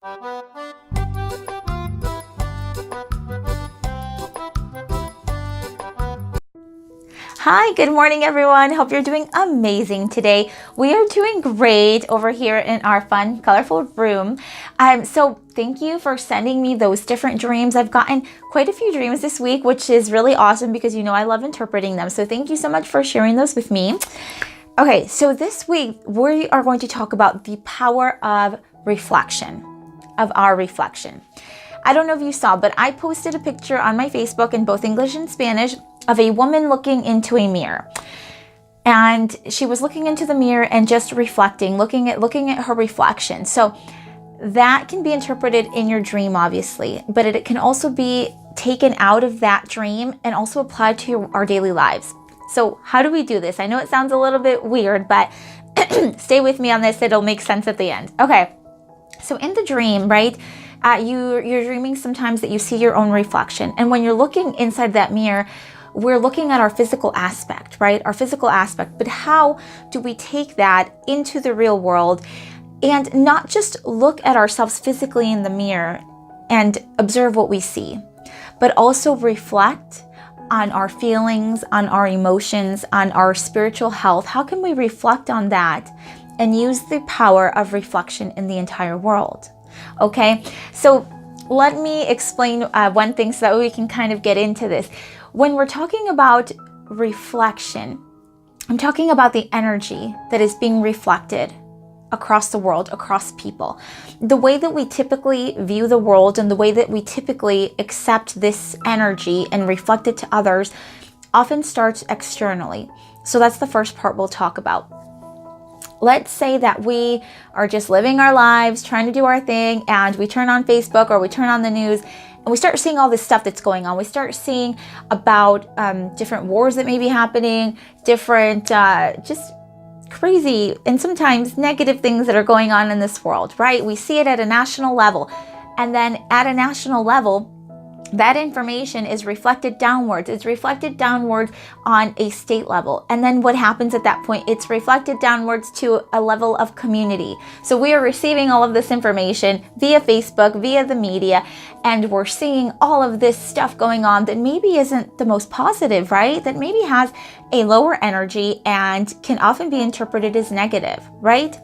Hi, good morning everyone. Hope you're doing amazing today. We are doing great over here in our fun, colorful room. So thank you for sending me those different dreams. I've gotten quite a few dreams this week, which is really awesome because you know I love interpreting them. So thank you so much for sharing those with me. Okay, so this week we are going to talk about the power of reflection, of our reflection. I don't know if you saw, but I posted a picture on my Facebook in both English and Spanish of a woman looking into a mirror. And she was looking into the mirror and just reflecting, looking at her reflection. So that can be interpreted in your dream, obviously, but it can also be taken out of that dream and also applied to our daily lives. So how do we do this? I know it sounds a little bit weird, but stay with me on this. It'll make sense at the end. Okay. So in the dream, right? You're dreaming sometimes that you see your own reflection. And when you're looking inside that mirror, we're looking at our physical aspect, right? Our physical aspect. But how do we take that into the real world and not just look at ourselves physically in the mirror and observe what we see, but also reflect on our feelings, on our emotions, on our spiritual health? How can we reflect on that and use the power of reflection in the entire world? Okay, so let me explain one thing so that we can kind of get into this. When we're talking about reflection, I'm talking about the energy that is being reflected across the world, across people. The way that we typically view the world and the way that we typically accept this energy and reflect it to others often starts externally. So that's the first part we'll talk about. Let's say that we are just living our lives, trying to do our thing, and we turn on Facebook or we turn on the news and we start seeing all this stuff that's going on. We start seeing about different wars that may be happening, different just crazy and sometimes negative things that are going on in this world, right? We see it at a national level. And then at a national level, that information is reflected downwards. It's reflected downwards on a state level. And then what happens at that point? It's reflected downwards to a level of community. So we are receiving all of this information via Facebook, via the media, and we're seeing all of this stuff going on that maybe isn't the most positive, right? That maybe has a lower energy and can often be interpreted as negative, right?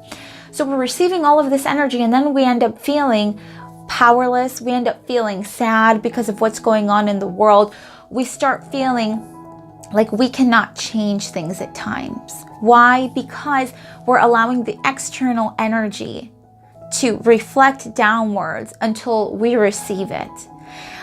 So we're receiving all of this energy and then we end up feeling powerless. We end up feeling sad because of what's going on in the world. We start feeling like we cannot change things at times. Why? Because we're allowing the external energy to reflect downwards until we receive it.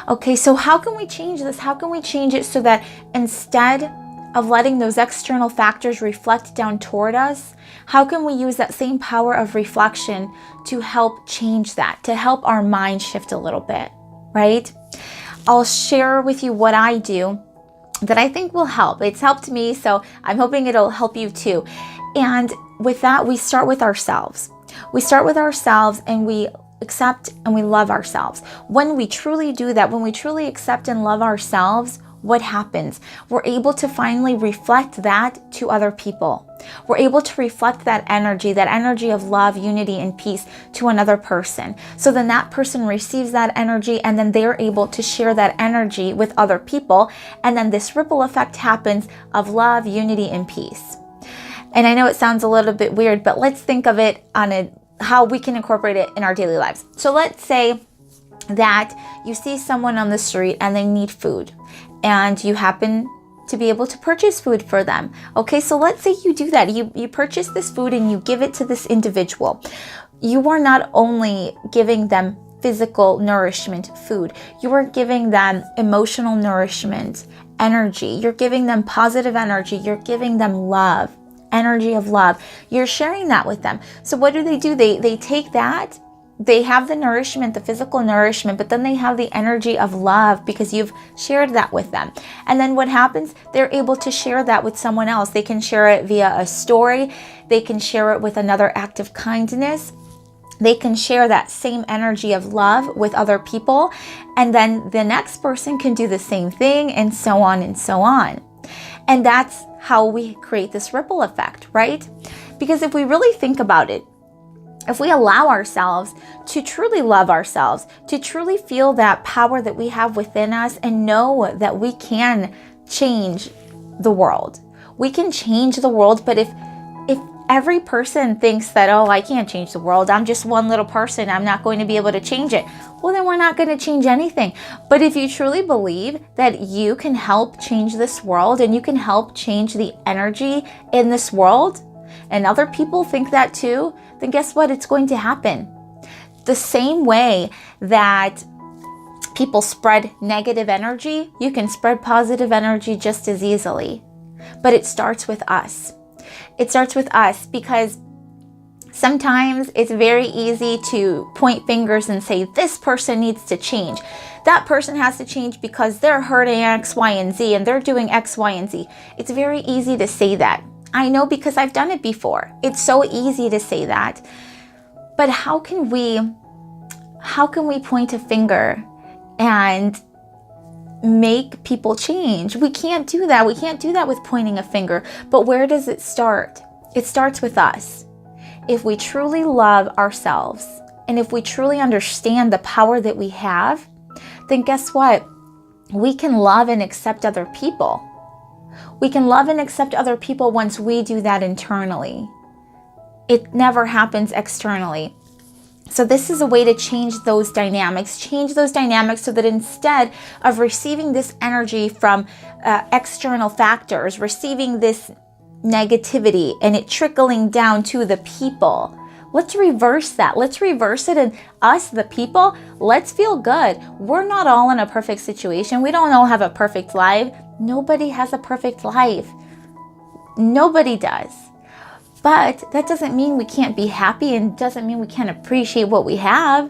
Okay, so how can we change this? How can we change it so that instead of letting those external factors reflect down toward us, how can we use that same power of reflection to help change that, to help our mind shift a little bit, right? I'll share with you what I do that I think will help. It's helped me, so I'm hoping it'll help you too. And with that, we start with ourselves. We start with ourselves and we accept and we love ourselves. When we truly do that, when we truly accept and love ourselves, what happens? We're able to finally reflect that to other people. We're able to reflect that energy of love, unity, and peace to another person. So then that person receives that energy and then they're able to share that energy with other people. And then this ripple effect happens of love, unity, and peace. And I know it sounds a little bit weird, but let's think of it on how we can incorporate it in our daily lives. So let's say that you see someone on the street and they need food and you happen to be able to purchase food for them. Okay, so let's say you do that. You purchase this food and you give it to this individual. You are not only giving them physical nourishment, food, you are giving them emotional nourishment, energy. You're giving them positive energy. You're giving them love, energy of love. You're sharing that with them. So what do? They take that. They have the nourishment, the physical nourishment, but then they have the energy of love because you've shared that with them. And then what happens? They're able to share that with someone else. They can share it via a story. They can share it with another act of kindness. They can share that same energy of love with other people. And then the next person can do the same thing, and so on and so on. And that's how we create this ripple effect, right? Because if we really think about it, if we allow ourselves to truly love ourselves, to truly feel that power that we have within us and know that we can change the world. We can change the world, but if every person thinks that, oh, I can't change the world, I'm just one little person, I'm not going to be able to change it, well, then we're not going to change anything. But if you truly believe that you can help change this world and you can help change the energy in this world, and other people think that too, then guess what? It's going to happen. The same way that people spread negative energy, you can spread positive energy just as easily. But it starts with us. It starts with us, because sometimes it's very easy to point fingers and say, this person needs to change. That person has to change because they're hurting X, Y, and Z, and they're doing X, Y, and Z. It's very easy to say that. I know, because I've done it before. It's so easy to say that. But how can we point a finger and make people change? We can't do that. We can't do that with pointing a finger. But where does it start? It starts with us. If we truly love ourselves, and if we truly understand the power that we have, then guess what? We can love and accept other people. We can love and accept other people once we do that internally. It never happens externally. So this is a way to change those dynamics so that instead of receiving this energy from external factors, receiving this negativity and it trickling down to the people, let's reverse that. Let's reverse it, and us, the people, let's feel good. We're not all in a perfect situation. We don't all have a perfect life. Nobody has a perfect life. Nobody does. But that doesn't mean we can't be happy, and doesn't mean we can't appreciate what we have.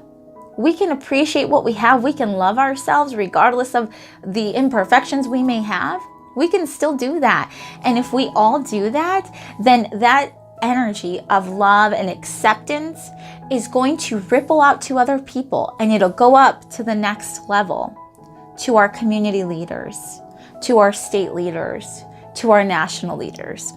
We can appreciate what we have. We can love ourselves regardless of the imperfections we may have. We can still do that. And if we all do that, then that energy of love and acceptance is going to ripple out to other people, and it'll go up to the next level, to our community leaders, to our state leaders, to our national leaders.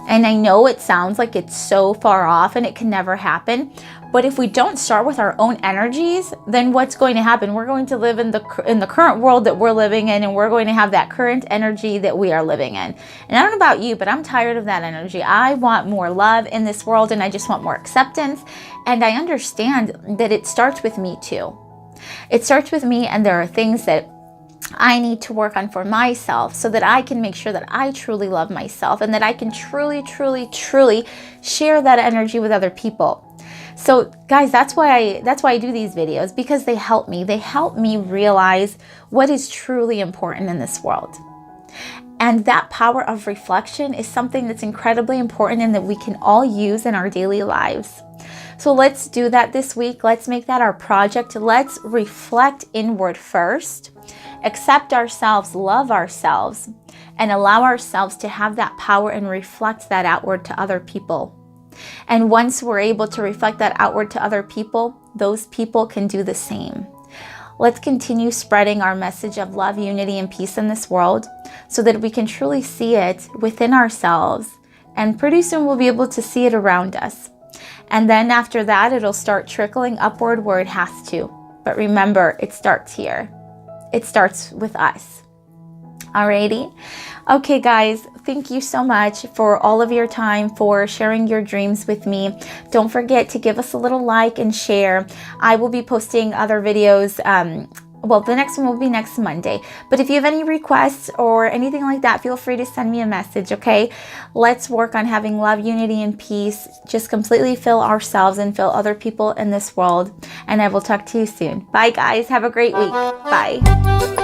And I know it sounds like it's so far off and it can never happen, but if we don't start with our own energies, then what's going to happen? We're going to live in the current world that we're living in, and we're going to have that current energy that we are living in. And I don't know about you, but I'm tired of that energy. I want more love in this world, and I just want more acceptance. And I understand that it starts with me too. It starts with me, and there are things that I need to work on for myself so that I can make sure that I truly love myself, and that I can truly, truly, truly share that energy with other people. So guys, that's why I do these videos, because they help me. They help me realize what is truly important in this world. And that power of reflection is something that's incredibly important and that we can all use in our daily lives. So let's do that this week. Let's make that our project. Let's reflect inward first, accept ourselves, love ourselves, and allow ourselves to have that power and reflect that outward to other people. And once we're able to reflect that outward to other people, those people can do the same. Let's continue spreading our message of love, unity, and peace in this world so that we can truly see it within ourselves, and pretty soon we'll be able to see it around us. And then after that, it'll start trickling upward where it has to. But remember, it starts here. It starts with us. Alrighty? Okay, guys, thank you so much for all of your time, for sharing your dreams with me. Don't forget to give us a little like and share. I will be posting other videos. Well, the next one will be next Monday. But if you have any requests or anything like that, feel free to send me a message, okay? Let's work on having love, unity, and peace. Just completely fill ourselves and fill other people in this world. And I will talk to you soon. Bye, guys. Have a great week. Bye.